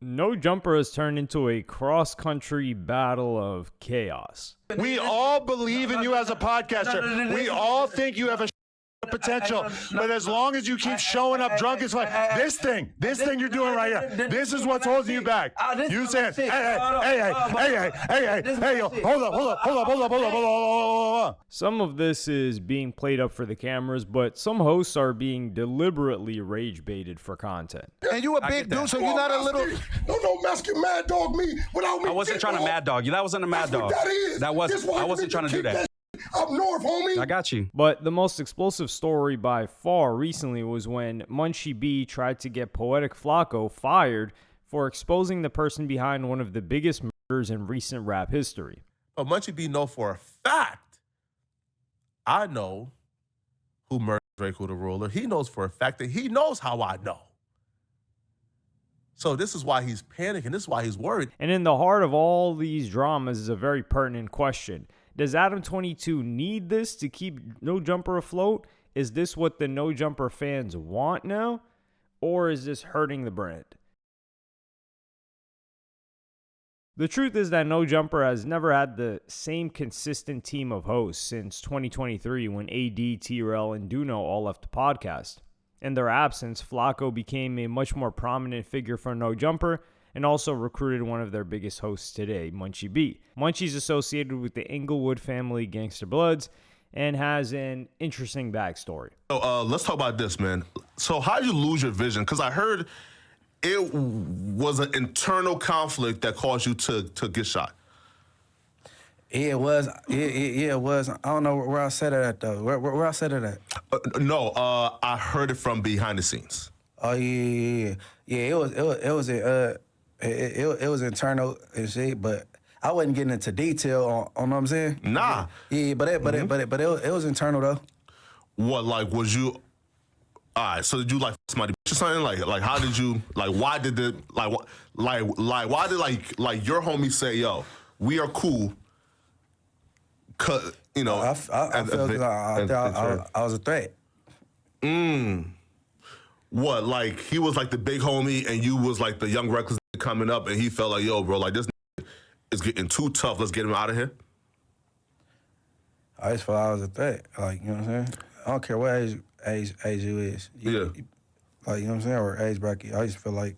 No Jumper has turned into a cross-country battle of chaos. We all believe in you as a podcaster. We all think you have a potential, but as long as you keep showing up drunk, it's like this thing you're doing right here. This is what's holding you back. You said, hey, hold up. Some of this is being played up for the cameras, but some hosts are being deliberately rage baited for content. And you a big dude, so you're not a little. No, masking mad dog me without me. I wasn't trying to mad dog you. That wasn't a mad dog. That is. I wasn't trying to do that. Up north, homie. I got you. But the most explosive story by far recently was when Munchie B tried to get Poetic Flakko fired for exposing the person behind one of the biggest murders in recent rap history. But Munchie B know for a fact, I know who murdered Draco the Ruler. He knows for a fact that he knows how I know. So this is why he's panicking. This is why he's worried. And in the heart of all these dramas is a very pertinent question. Does Adam 22 need this to keep No Jumper afloat? Is this what the No Jumper fans want now? Or is this hurting the brand? The truth is that No Jumper has never had the same consistent team of hosts since 2023 when AD, T-Rel, and Duno all left the podcast. In their absence, Flakko became a much more prominent figure for No Jumper and also recruited one of their biggest hosts today, Munchie B. Munchie's associated with the Inglewood family Gangster Bloods and has an interesting backstory. So let's talk about this, man. So how did you lose your vision? Because I heard it was an internal conflict that caused you to get shot. Yeah, it was. It was. I don't know where I said it at, though. Where I said it at? I heard it from behind the scenes. Oh, yeah. It was internal and shit, but I wasn't getting into detail on what I'm saying. Nah. Yeah, but it was internal though. What, like, was you? All right. So did you like somebody or something? Like how did you? Like, why did the why did like your homie say, "Yo, we are cool"? Cause you know, I felt I was a threat. What, like he was like the big homie and you was like the young reckless coming up and he felt like, yo, bro, like this is getting too tough. Let's get him out of here. I just felt I was a threat. Like, you know what I'm saying? I don't care what age you is. Like, you know what I'm saying? Or age bracket. I just feel like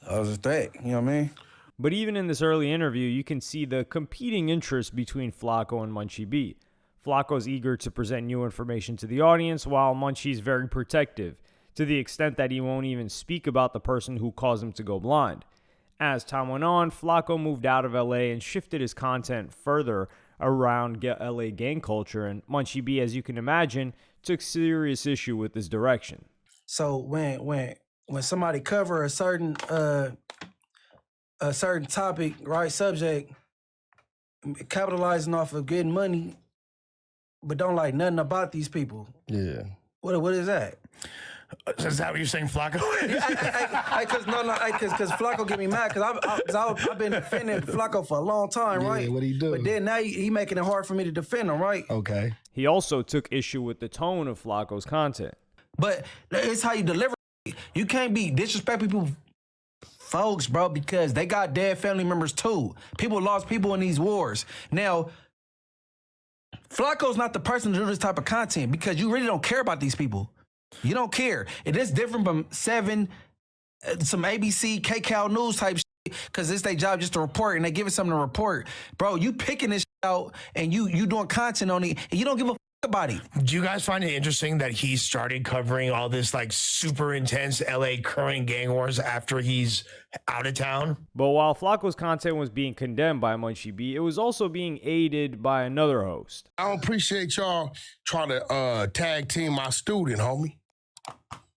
I was a threat. You know what I mean? But even in this early interview, you can see the competing interests between Flakko and Munchie B. Flakko's eager to present new information to the audience, while Munchie's very protective, to the extent that he won't even speak about the person who caused him to go blind. As time went on, Flakko moved out of LA and shifted his content further around LA gang culture, and Munchie B, as you can imagine, took serious issue with this direction. So when somebody cover a certain topic, right, subject, capitalizing off of getting money, but don't like nothing about these people. Yeah. What is that? Is that what you're saying, Flakko? Because Flakko get me mad because I've been defending Flakko for a long time, right? Yeah, what he do? But then now he making it hard for me to defend him, right? Okay. He also took issue with the tone of Flakko's content. But it's how you deliver. You can't be disrespecting people, folks, bro, because they got dead family members too. People lost people in these wars. Now, Flakko's not the person to do this type of content because you really don't care about these people. You don't care. It is different from some ABC, KCAL news type shit, because it's their job just to report, and they give it something to report. Bro, you picking this shit out, and you doing content on it, and you don't give a about it. Do you guys find it interesting that he started covering all this like super intense LA current gang wars after he's out of town? But while Flakko's content was being condemned by Munchie B, it was also being aided by another host. I don't appreciate y'all trying to tag team my student, homie.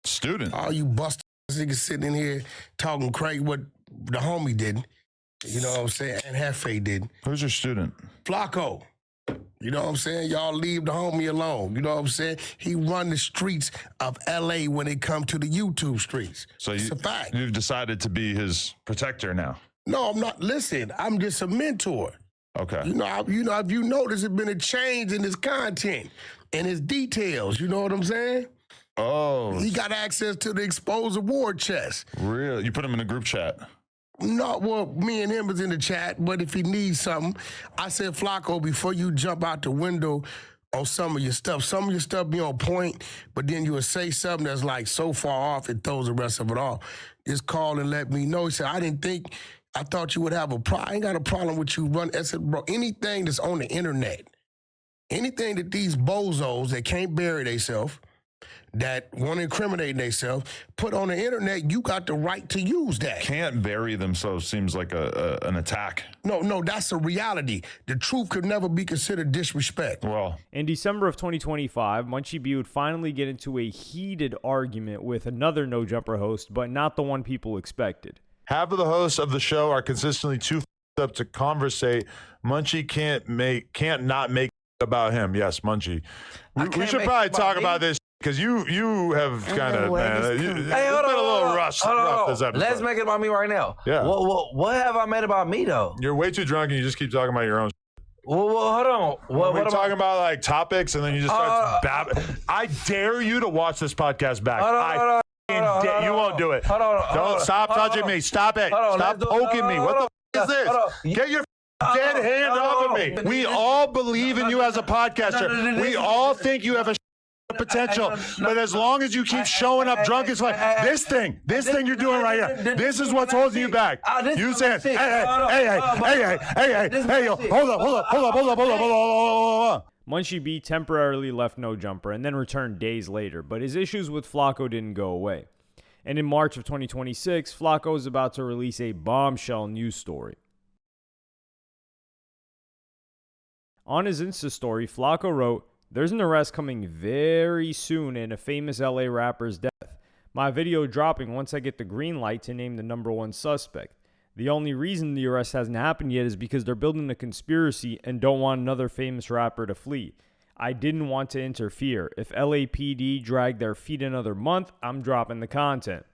Student? All you busted niggas sitting in here talking crazy what the homie didn't. You know what I'm saying? And Hefe didn't. Who's your student? Flakko. You know what I'm saying? Y'all leave the homie alone. You know what I'm saying? He run the streets of LA when it come to the YouTube streets. So it's a fact. You've decided to be his protector now. No, I'm not. Listen, I'm just a mentor. Okay. You know, if you notice, there's been a change in his content and his details. You know what I'm saying? Oh, He got access to the exposed award chest. real. You put him in a group chat. No, well, me and him was in the chat, but if he needs something, I said, Flakko, before you jump out the window on some of your stuff be on point, but then you would say something that's like so far off, it throws the rest of it off. Just call and let me know. He said, I thought you would have a problem. I ain't got a problem with you running. I said, bro, anything that's on the internet, anything that these bozos that can't bury themselves, that want to incriminate themselves, put on the internet, you got the right to use that. Can't bury themselves seems like an attack. No, that's a reality. The truth could never be considered disrespect. Well, In December of 2025, Munchie B would finally get into a heated argument with another No Jumper host, but not the one people expected. Half of the hosts of the show are consistently too up to conversate. Munchie can't not make about him. Yes, Munchie. We should probably talk about this because you have kind of been a little rough this episode. Let's make it about me right now. Yeah. What have I made about me though? You're way too drunk and you just keep talking about your own. Well, hold on. We're talking about like topics and then you just start babbling. I dare you to watch this podcast back. You won't do it. Don't stop touching me. Stop it. Stop poking me. What the is this? Get your dead hand off of me. We all believe in you as a podcaster. We all think you have a potential, but as long as you keep showing up drunk as fuck, this thing you're doing right here, this is what's holding you back. You saying, hey, yo, hold up. Munchie B temporarily left No Jumper and then returned days later, but his issues with Flakko didn't go away. And in March of 2026, Flakko is about to release a bombshell news story. On his Insta story, Flakko wrote, "There's an arrest coming very soon in a famous LA rapper's death. My video dropping once I get the green light to name the #1 suspect. The only reason the arrest hasn't happened yet is because they're building a conspiracy and don't want another famous rapper to flee. I didn't want to interfere. If LAPD drag their feet another month, I'm dropping the content."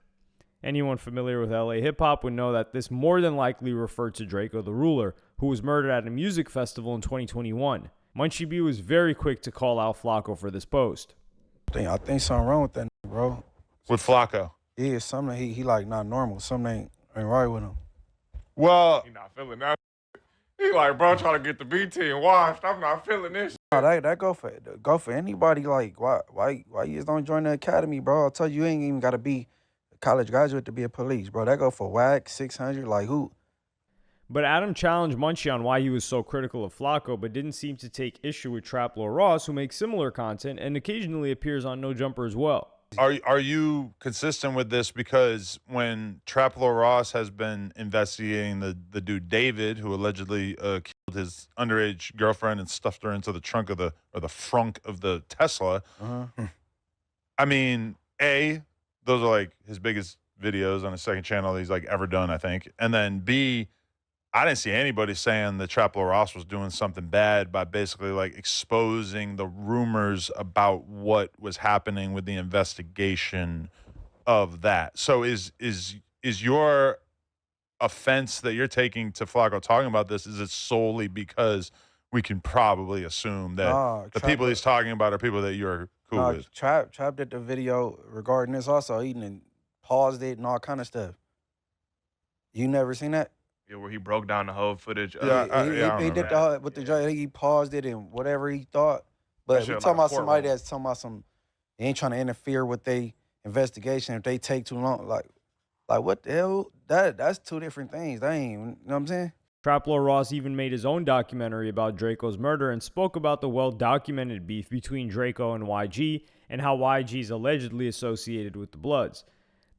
Anyone familiar with LA hip-hop would know that this more than likely referred to Draco the Ruler, who was murdered at a music festival in 2021. Munchie B was very quick to call out Flakko for this post. I think something wrong with that, bro. With Flakko. Yeah, something he like not normal. Something ain't right with him. Well, He not feeling that. He like, bro, trying to get the BT and washed. I'm not feeling this. No, that go for anybody. Like, why you just don't join the academy, bro? I'll tell you, you ain't even got to be a college graduate to be a police, bro. That go for whack, 600, like who? But Adam challenged Munchie on why he was so critical of Flakko, but didn't seem to take issue with Trap Lord Ross, who makes similar content and occasionally appears on No Jumper as well. are you consistent with this? Because when Trap Lord Ross has been investigating the dude David, who allegedly killed his underage girlfriend and stuffed her into the trunk of the frunk of the Tesla. I mean, those are like his biggest videos on his second channel he's like ever done, I think. And then B, I didn't see anybody saying that Trap Lord Ross was doing something bad by basically like exposing the rumors about what was happening with the investigation of that. So is your offense that you're taking to Flakko talking about this, is it solely because we can probably assume that the people he's talking about are people that you're cool with? Trap did the video regarding this also. He and paused it and all kind of stuff. You never seen that? Yeah, where he broke down the whole footage. He did the whole, with the judge. He paused it and whatever he thought. But we're talking about somebody that's talking about they ain't trying to interfere with their investigation if they take too long. Like what the hell? That's two different things. They ain't, you know what I'm saying? Trap Lord Ross even made his own documentary about Draco's murder and spoke about the well-documented beef between Draco and YG and how YG is allegedly associated with the Bloods.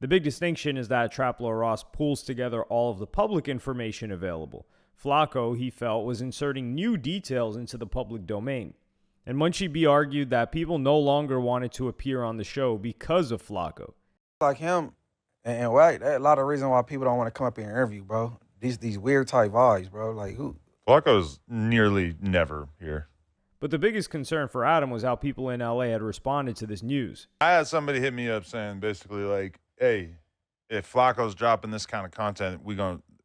The big distinction is that Trap Lord Ross pulls together all of the public information available. Flakko, he felt, was inserting new details into the public domain. And Munchie B argued that people no longer wanted to appear on the show because of Flakko. Like him, and right, a lot of reason why people don't want to come up here and interview, bro. These weird type vibes, bro. Like who? Flakko's nearly never here. But the biggest concern for Adam was how people in LA had responded to this news. I had somebody hit me up saying basically like, hey, if Flakko's dropping this kind of content,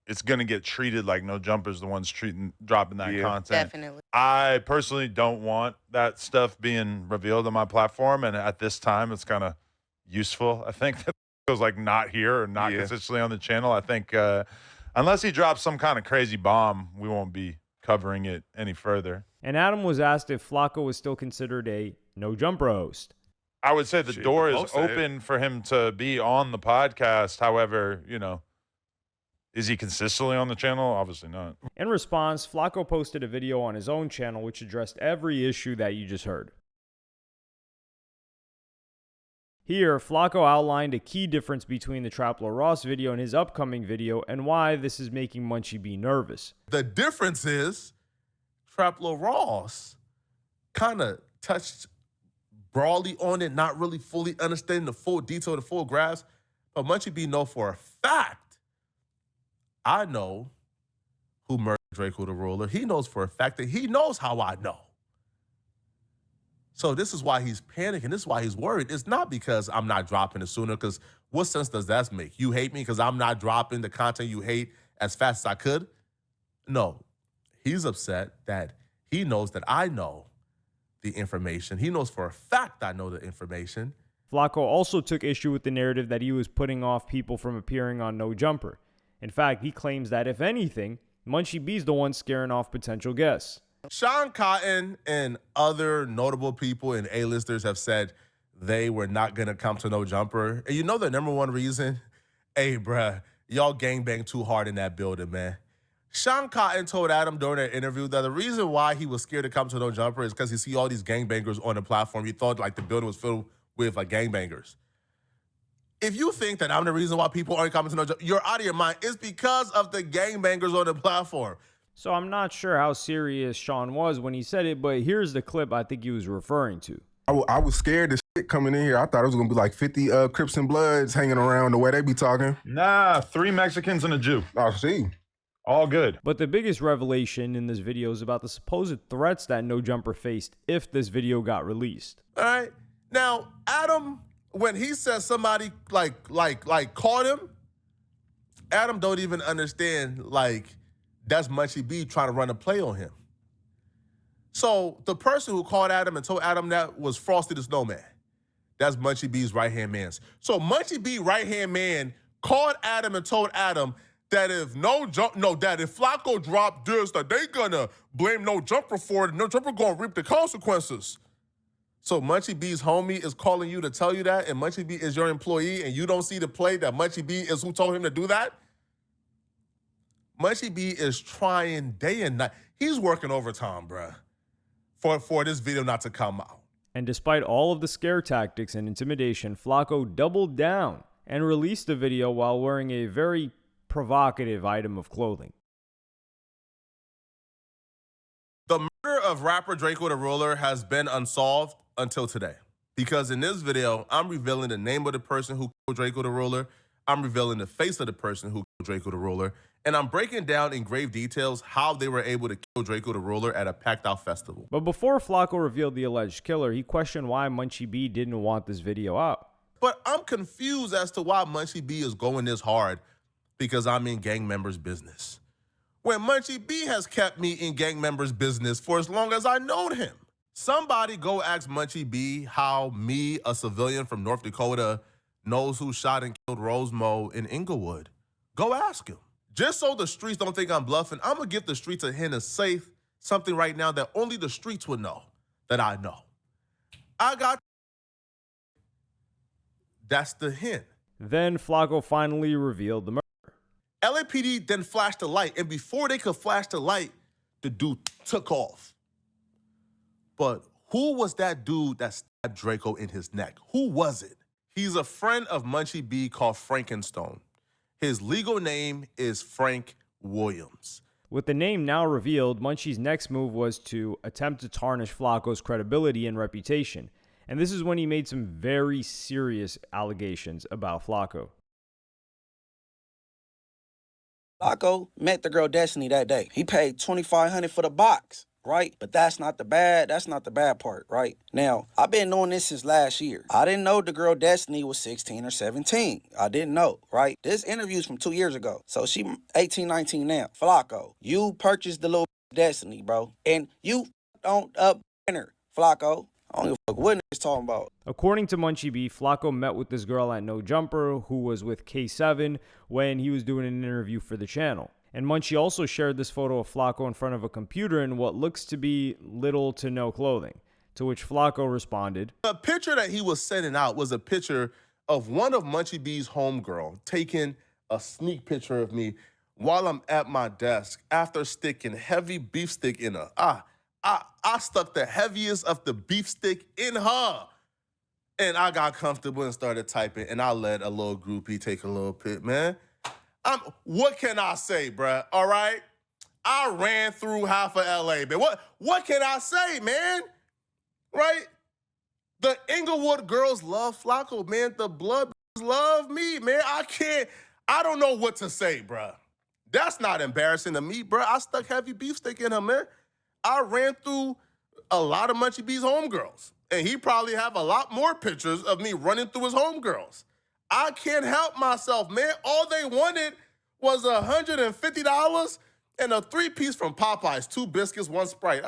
it's gonna get treated like No Jumper's the ones dropping that content. Definitely. I personally don't want that stuff being revealed on my platform, and at this time, it's kind of useful. I think that was like not here or not consistently on the channel. I think unless he drops some kind of crazy bomb, we won't be covering it any further. And Adam was asked if Flakko was still considered a no-jumper host. I would say the door is open for him to be on the podcast. However, you know, is he consistently on the channel? Obviously not. In response, Flakko posted a video on his own channel which addressed every issue that you just heard. Here, Flakko outlined a key difference between the Traplo Ross video and his upcoming video and why this is making Munchie B nervous. The difference is Traplo Ross kind of touched broadly on it, not really fully understanding the full detail, the full grasp. But Munchie B know for a fact, I know who murdered Draco the Ruler. He knows for a fact that he knows how I know. So this is why he's panicking. This is why he's worried. It's not because I'm not dropping it sooner, because what sense does that make? You hate me because I'm not dropping the content you hate as fast as I could? No. He's upset that he knows that I know the information. He knows for a fact I know the information. Flakko also took issue with the narrative that he was putting off people from appearing on No Jumper. In fact, he claims that, if anything, Munchie B's the one scaring off potential guests. Sean Cotton and other notable people and A-listers have said they were not going to come to No Jumper. And you know the number one reason? Hey, bruh, y'all gangbang too hard in that building, man. Sean Cotton told Adam during that interview that the reason why he was scared to come to No Jumper is because he see all these gangbangers on the platform. He thought like the building was filled with like gangbangers. If you think that I'm the reason why people aren't coming to No Jumper, you're out of your mind. It's because of the gangbangers on the platform. So I'm not sure how serious Sean was when he said it, but here's the clip I think he was referring to. I was scared as shit coming in here. I thought it was going to be like 50 Crips and Bloods hanging around the way they be talking. Nah, 3 Mexicans and a Jew. I see. All good. But the biggest revelation in this video is about the supposed threats that No Jumper faced if this video got released. All right. Now, Adam, when he says somebody like caught him, Adam don't even understand that's Munchie B trying to run a play on him. So the person who called Adam and told Adam that was Frosty the Snowman. That's Munchie B's right-hand man. So Munchie B right-hand man called Adam and told Adam that if Flakko dropped this, that they gonna blame No Jumper for it, and No Jumper gonna reap the consequences. So Munchie B's homie is calling you to tell you that, and Munchie B is your employee, and you don't see the play that Munchie B is who told him to do that? Munchie B is trying day and night. He's working overtime, bruh, for this video not to come out. And despite all of the scare tactics and intimidation, Flakko doubled down and released the video while wearing a very provocative item of clothing. The murder of rapper Draco the Ruler has been unsolved until today. Because in this video, I'm revealing the name of the person who killed Draco the Ruler. I'm revealing the face of the person who killed Draco the Ruler. And I'm breaking down in grave details how they were able to kill Draco the Ruler at a packed-out festival. But before Flakko revealed the alleged killer, he questioned why Munchie B didn't want this video out. But I'm confused as to why Munchie B is going this hard because I'm in gang members' business. When Munchie B has kept me in gang members' business for as long as I known him. Somebody go ask Munchie B how me, a civilian from North Dakota, knows who shot and killed Rosemo in Inglewood. Go ask him. Just so the streets don't think I'm bluffing, I'm going to give the streets a hint of safe, something right now that only the streets would know that I know. I got... That's the hint. Then Flakko finally revealed the murder. LAPD then flashed the light, and before they could flash the light, the dude took off. But who was that dude that stabbed Draco in his neck? Who was it? He's a friend of Munchie B called Frankenstone. His legal name is Frank Williams. With the name now revealed, Munchie's next move was to attempt to tarnish Flakko's credibility and reputation. And this is when he made some very serious allegations about Flakko. Flakko met the girl Destiny that day. He paid $2,500 for the box, right? But that's not the bad part, right? Now, I've been knowing this since last year. I didn't know the girl Destiny was 16 or 17. I didn't know, right? This interview's from 2 years ago. So she 18, 19 now. Flakko, you purchased the little Destiny, bro. And you don't up her, Flakko. I don't give a fuck what niggas talking about. According to Munchie B, Flakko met with this girl at No Jumper who was with K7 when he was doing an interview for the channel. And Munchie also shared this photo of Flakko in front of a computer in what looks to be little to no clothing, to which Flakko responded, The picture that he was sending out was a picture of one of Munchie B's homegirl taking a sneak picture of me while I'm at my desk after sticking heavy beef stick in her. I stuck the heaviest of the beef stick in her. And I got comfortable and started typing, and I let a little groupie take a little pic, man. What can I say, bruh? All right? I ran through half of LA, man. What can I say, man? Right? The Inglewood girls love Flakko, man. The blood love me, man. I don't know what to say, bruh. That's not embarrassing to me, bruh. I stuck heavy beef stick in her, man. I ran through a lot of Munchie B's homegirls, and he probably have a lot more pictures of me running through his homegirls. I can't help myself, man. All they wanted was $150 and a 3-piece from Popeyes, 2 biscuits, 1 Sprite.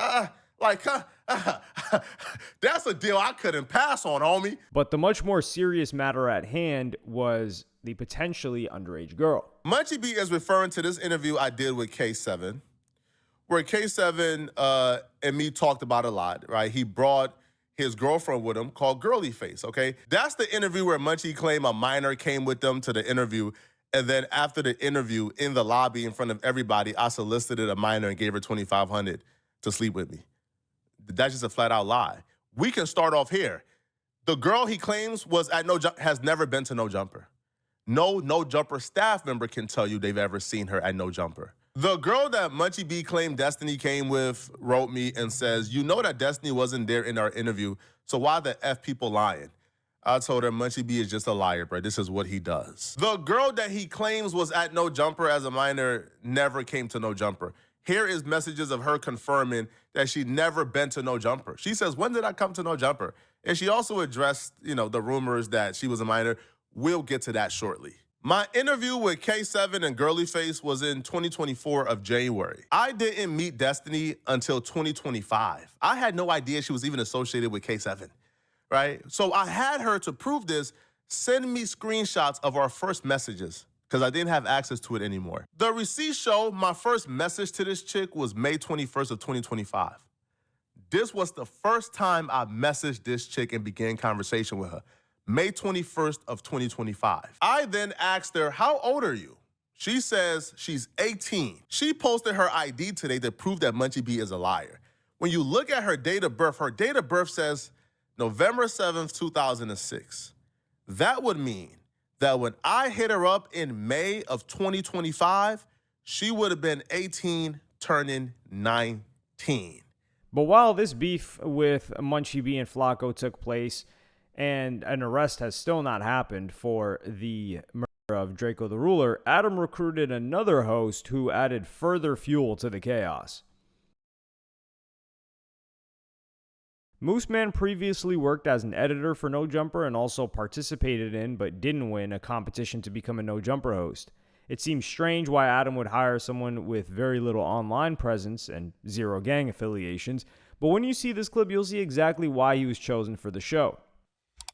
That's a deal I couldn't pass on, homie. But the much more serious matter at hand was the potentially underage girl. Munchie B is referring to this interview I did with K7, where K7 and me talked about a lot, right? He brought his girlfriend with him called Girly Face, okay? That's the interview where Munchie claimed a minor came with them to the interview, and then after the interview, in the lobby in front of everybody, I solicited a minor and gave her $2,500 to sleep with me. That's just a flat-out lie. We can start off here. The girl he claims was at has never been to No Jumper. No Jumper staff member can tell you they've ever seen her at No Jumper. The girl that Munchie B claimed Destiny came with wrote me and says, you know that Destiny wasn't there in our interview, so why the F people lying? I told her Munchie B is just a liar, bro. This is what he does. The girl that he claims was at No Jumper as a minor never came to No Jumper. Here is messages of her confirming that she never been to No Jumper. She says, when did I come to No Jumper? And she also addressed, the rumors that she was a minor. We'll get to that shortly. My interview with K7 and Girly Face was in 2024 of January. I didn't meet Destiny until 2025. I had no idea she was even associated with K7, right? So I had her, to prove this, send me screenshots of our first messages because I didn't have access to it anymore. The receipts show my first message to this chick was May 21st of 2025. This was the first time I messaged this chick and began conversation with her. May 21st of 2025. I then asked her, how old are you? She says she's 18. She posted her ID today to prove that Munchie B is a liar. When you look at her date of birth says November 7th, 2006. That would mean that when I hit her up in May of 2025, she would have been 18, turning 19. But while this beef with Munchie B and Flakko took place, and an arrest has still not happened for the murder of Draco the Ruler, Adam recruited another host who added further fuel to the chaos. Mooseman previously worked as an editor for No Jumper and also participated in, but didn't win, a competition to become a No Jumper host. It seems strange why Adam would hire someone with very little online presence and zero gang affiliations, but when you see this clip, you'll see exactly why he was chosen for the show.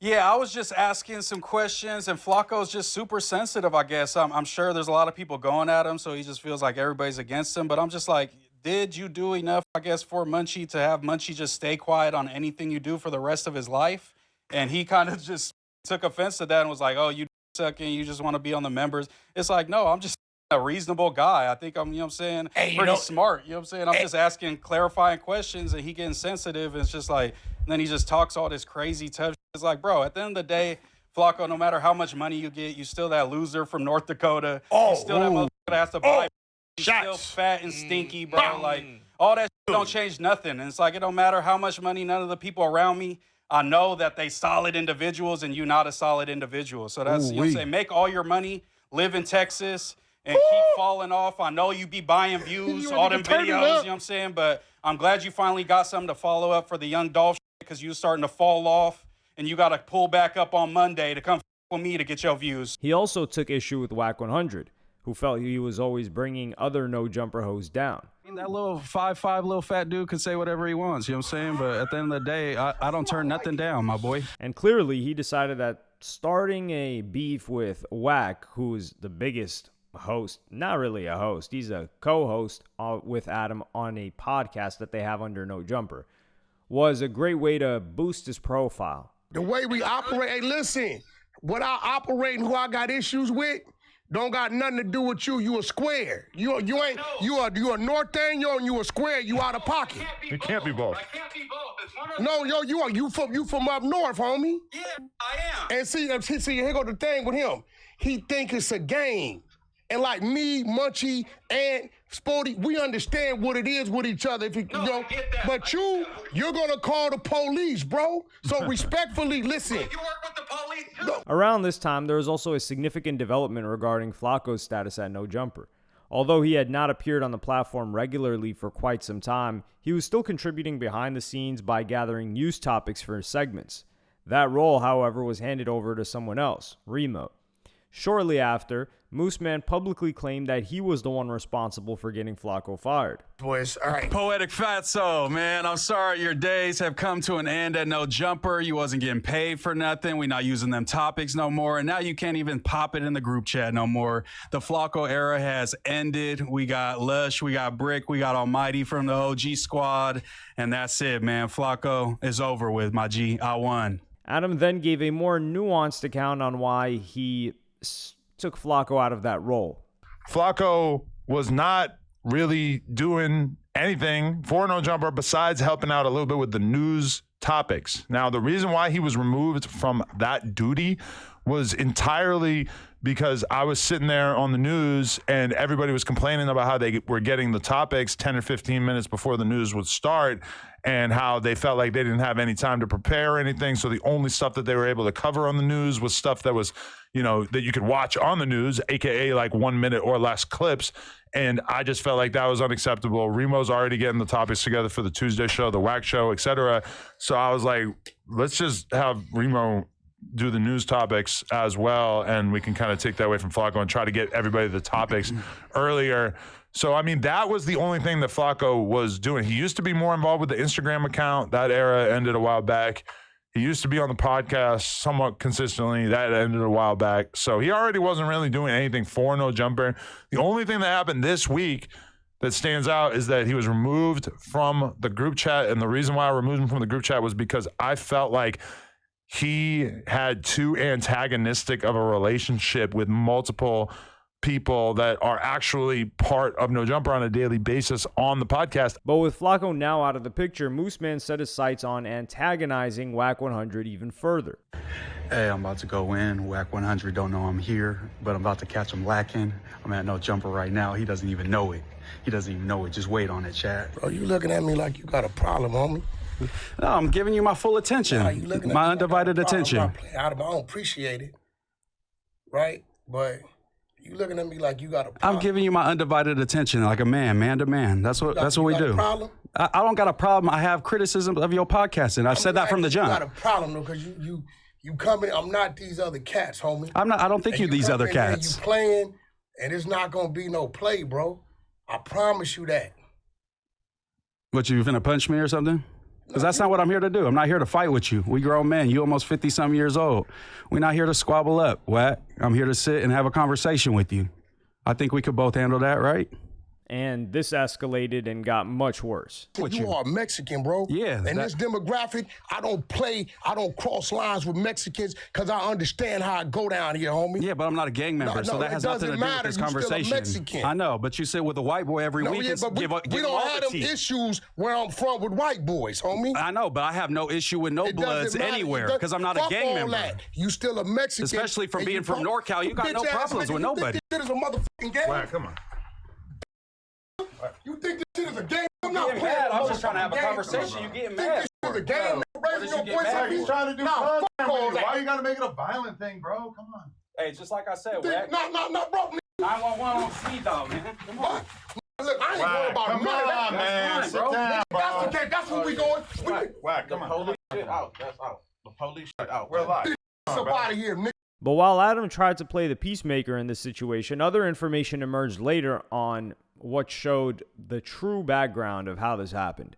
Yeah, I was just asking some questions, and Flakko's just super sensitive, I guess. I'm sure there's a lot of people going at him, so he just feels like everybody's against him. But I'm just like, did you do enough, I guess, for Munchie to have Munchie just stay quiet on anything you do for the rest of his life? And he kind of just took offense to that and was like, oh, you sucking, you just want to be on the members. It's like, no, I'm just a reasonable guy. I think I'm, pretty smart. You know what I'm saying? I'm just asking clarifying questions, and he getting sensitive. And it's just like, and then he just talks all this crazy tough shit. It's like, bro, at the end of the day, Flakko, no matter how much money you get, you still that loser from North Dakota. You still that motherfucker that has to buy. You still fat and stinky, bro. Like, all that shit don't change nothing. And it's like, it don't matter how much money, none of the people around me, I know that they solid individuals and you not a solid individual. So that's, you know what I'm saying? Make all your money, live in Texas, and keep falling off. I know you be buying views, all them videos, you know what I'm saying? But I'm glad you finally got something to follow up for the young Dolph because you starting to fall off. And you got to pull back up on Monday to come with me to get your views. He also took issue with Wack 100, who felt he was always bringing other No Jumper hosts down. That little 5'5" little fat dude can say whatever he wants, you know what I'm saying? But at the end of the day, I don't turn nothing down, my boy. And clearly he decided that starting a beef with Wack, who's the biggest host, not really a host, he's a co-host with Adam on a podcast that they have under No Jumper, was a great way to boost his profile. The way we operate, hey, listen, what I operate and who I got issues with don't got nothing to do with you. You a square. You a North thing, and you a square. You out of pocket. It can't be both. No, you from up north, homie. Yeah, I am. And see, here go the thing with him. He think it's a game. And like me, Munchie, and Sporty, we understand what it is with each other. If you know, but you're gonna call the police, bro. So respectfully, listen. You work with the police too? No. Around this time, there was also a significant development regarding Flakko's status at No Jumper. Although he had not appeared on the platform regularly for quite some time, he was still contributing behind the scenes by gathering news topics for his segments. That role, however, was handed over to someone else, Remo. Shortly after, Mooseman publicly claimed that he was the one responsible for getting Flakko fired. Boys, all right. Poetic Fatso, man, I'm sorry your days have come to an end at No Jumper. You wasn't getting paid for nothing. We not using them topics no more. And now you can't even pop it in the group chat no more. The Flakko era has ended. We got Lush, we got Brick, we got Almighty from the OG squad. And that's it, man. Flakko is over with, my G. I won. Adam then gave a more nuanced account on why he took Flakko out of that role. Flakko was not really doing anything for No Jumper besides helping out a little bit with the news topics. Now, the reason why he was removed from that duty was entirely because I was sitting there on the news and everybody was complaining about how they were getting the topics 10 or 15 minutes before the news would start and how they felt like they didn't have any time to prepare or anything. So the only stuff that they were able to cover on the news was stuff that was, you know, that you could watch on the news, AKA like 1 minute or less clips. And I just felt like that was unacceptable. Remo's already getting the topics together for the Tuesday show, the Wack show, etc. So I was like, let's just have Remo do the news topics as well, and we can kind of take that away from Flakko and try to get everybody the topics earlier. So, I mean, that was the only thing that Flakko was doing. He used to be more involved with the Instagram account. That era ended a while back. He used to be on the podcast somewhat consistently. That ended a while back. So he already wasn't really doing anything for No Jumper. The only thing that happened this week that stands out is that he was removed from the group chat. And the reason why I removed him from the group chat was because I felt like he had too antagonistic of a relationship with multiple people that are actually part of No Jumper on a daily basis on the podcast. But with Flakko now out of the picture, Mooseman set his sights on antagonizing Wack 100 even further. Hey, I'm about to go in. Wack 100 don't know I'm here, but I'm about to catch him lacking. I'm at No Jumper right now. He doesn't even know it. He doesn't even know it. Just wait on it, chat. Bro, you looking at me like you got a problem, homie. No, I'm giving you my full attention. Nah, my undivided attention. I don't appreciate it, right? But you looking at me like you got a problem. I'm giving you my undivided attention, like a man to man. That's what we do. Problem? I don't got a problem. I have criticism of your podcasting. I've said that from the jump. You got a problem though, because you coming. I'm not these other cats, homie. I'm not. I don't think you these other cats. You playing, and it's not gonna be no play, bro. I promise you that. What, you finna punch me or something? Because that's not what I'm here to do. I'm not here to fight with you. We grown men. You almost 50-some years old. We're not here to squabble up, Wack. I'm here to sit and have a conversation with you. I think we could both handle that, right? And this escalated and got much worse. You are Mexican, bro. Yeah. And this demographic, I don't cross lines with Mexicans because I understand how I go down here, homie. Yeah, but I'm not a gang member, so that has nothing to do with this conversation. Still a Mexican. I know, but you sit with a white boy every week and we don't have them issues where I'm from with white boys, homie. I know, but I have no issue with no bloods anywhere because I'm not a gang member. That. You still a Mexican. Especially from being from NorCal, you got no problems with nobody. This is a motherfucking game. Wack, come on. You think this shit is a game? I'm not playing. Mad. I'm just trying to have a conversation. You getting mad? This is a game. Raising your voice at me. He's trying to do nah, fuck all that. Why you gotta make it a violent thing, bro? Come on. Hey, just like I said, Wack. No, bro. 911 on speed dog, man. Come on. Look, I ain't worried about none of that. Man, fine, sit bro. down, bro. That's okay. That's where we going. Wack, come on. Police shit out. That's out. The police shit out. We're live. Get up out of here, nigga. But while Adam tried to play the peacemaker in this situation, other information emerged later on what showed the true background of how this happened.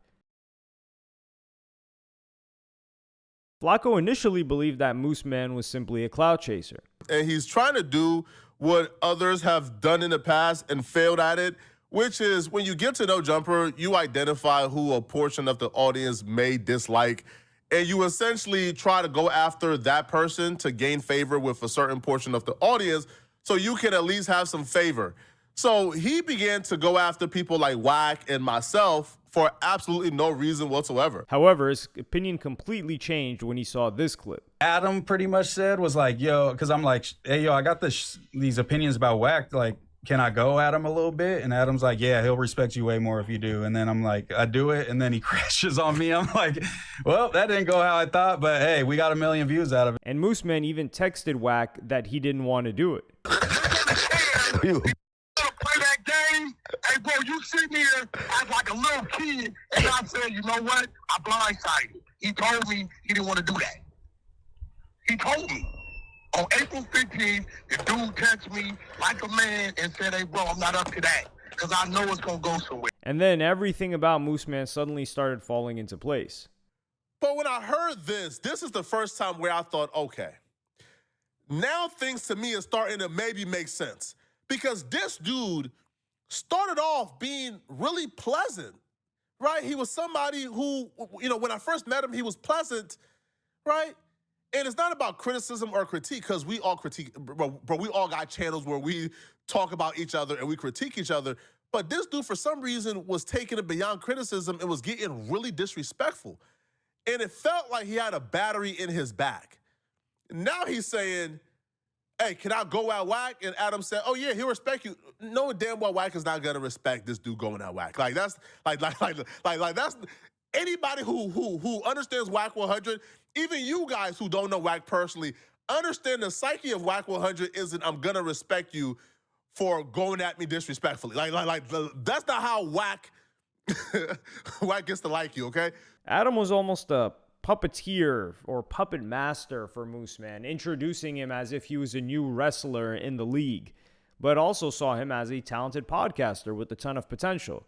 Flakko initially believed that Moose Man was simply a clout chaser. And he's trying to do what others have done in the past and failed at it, which is when you get to No Jumper, you identify who a portion of the audience may dislike, and you essentially try to go after that person to gain favor with a certain portion of the audience so you can at least have some favor. So he began to go after people like Wack and myself for absolutely no reason whatsoever. However, his opinion completely changed when he saw this clip. Adam pretty much said was like, yo, because I'm like, hey, yo, I got these opinions about Wack. Like, can I go at him a little bit? And Adam's like, yeah, he'll respect you way more if you do. And then I'm like, I do it. And then he crashes on me. I'm like, well, that didn't go how I thought. But hey, we got 1 million views out of it. And Moose Man even texted Wack that he didn't want to do it. Play that game. Hey, bro, you see me as like a little kid, and I said, you know what? I blindsided. He told me he didn't want to do that. He told me. On April 15th, the dude texted me like a man and said, hey, bro, I'm not up to that because I know it's going to go somewhere. And then everything about Moose Man suddenly started falling into place. But when I heard this is the first time where I thought, okay, now things to me are starting to maybe make sense. Because this dude started off being really pleasant, right? He was somebody who, when I first met him, he was pleasant, right? And it's not about criticism or critique, because we all critique, but we all got channels where we talk about each other and we critique each other. But this dude, for some reason, was taking it beyond criticism and was getting really disrespectful. And it felt like he had a battery in his back. Now he's saying, hey, can I go at Wack? And Adam said, oh yeah, he'll respect you. Knowing damn well Wack is not gonna respect this dude going at Wack. Like that's that's anybody who understands Wack 100, even you guys who don't know Wack personally, understand the psyche of Wack 100 isn't I'm gonna respect you for going at me disrespectfully. That's not how Wack Wack gets to like you, okay? Adam was almost a puppeteer or puppet master for Moose Man, introducing him as if he was a new wrestler in the league, but also saw him as a talented podcaster with a ton of potential.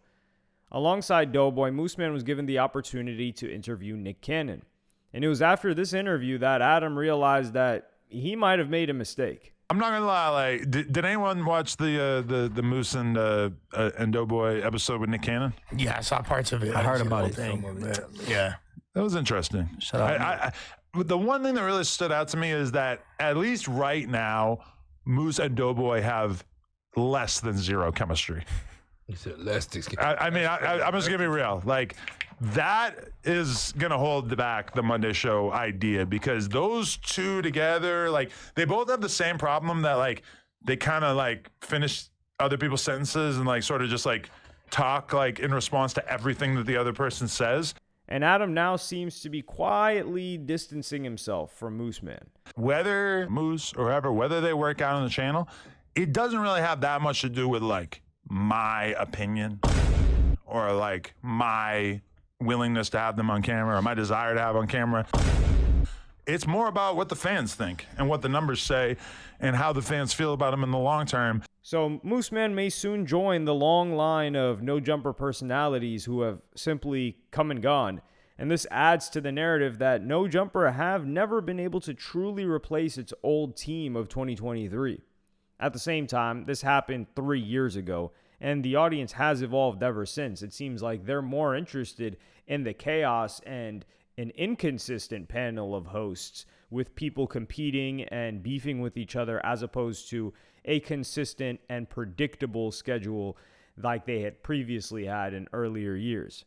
Alongside Doughboy, Moose Man was given the opportunity to interview Nick Cannon. And it was after this interview that Adam realized that he might have made a mistake. I'm not gonna lie. Like, did anyone watch the Moose and Doughboy episode with Nick Cannon? Yeah, I saw parts of it. I heard about it. Yeah. That was interesting. The one thing that really stood out to me is that at least right now, Moose and Doughboy have less than zero chemistry. You said less. I'm just gonna be real. Like, that is gonna hold back the Monday Show idea, because those two together, like, they both have the same problem that, like, they kind of like finish other people's sentences and like sort of just like talk like in response to everything that the other person says. And Adam now seems to be quietly distancing himself from Moose Man. Whether Moose or whoever, whether they work out on the channel, it doesn't really have that much to do with like my opinion or like my willingness to have them on camera or my desire to have on camera. It's more about what the fans think and what the numbers say and how the fans feel about them in the long term. So Moose Man may soon join the long line of No Jumper personalities who have simply come and gone. And this adds to the narrative that No Jumper have never been able to truly replace its old team of 2023. At the same time, this happened 3 years ago, and the audience has evolved ever since. It seems like they're more interested in the chaos and an inconsistent panel of hosts with people competing and beefing with each other, as opposed to a consistent and predictable schedule like they had previously had in earlier years.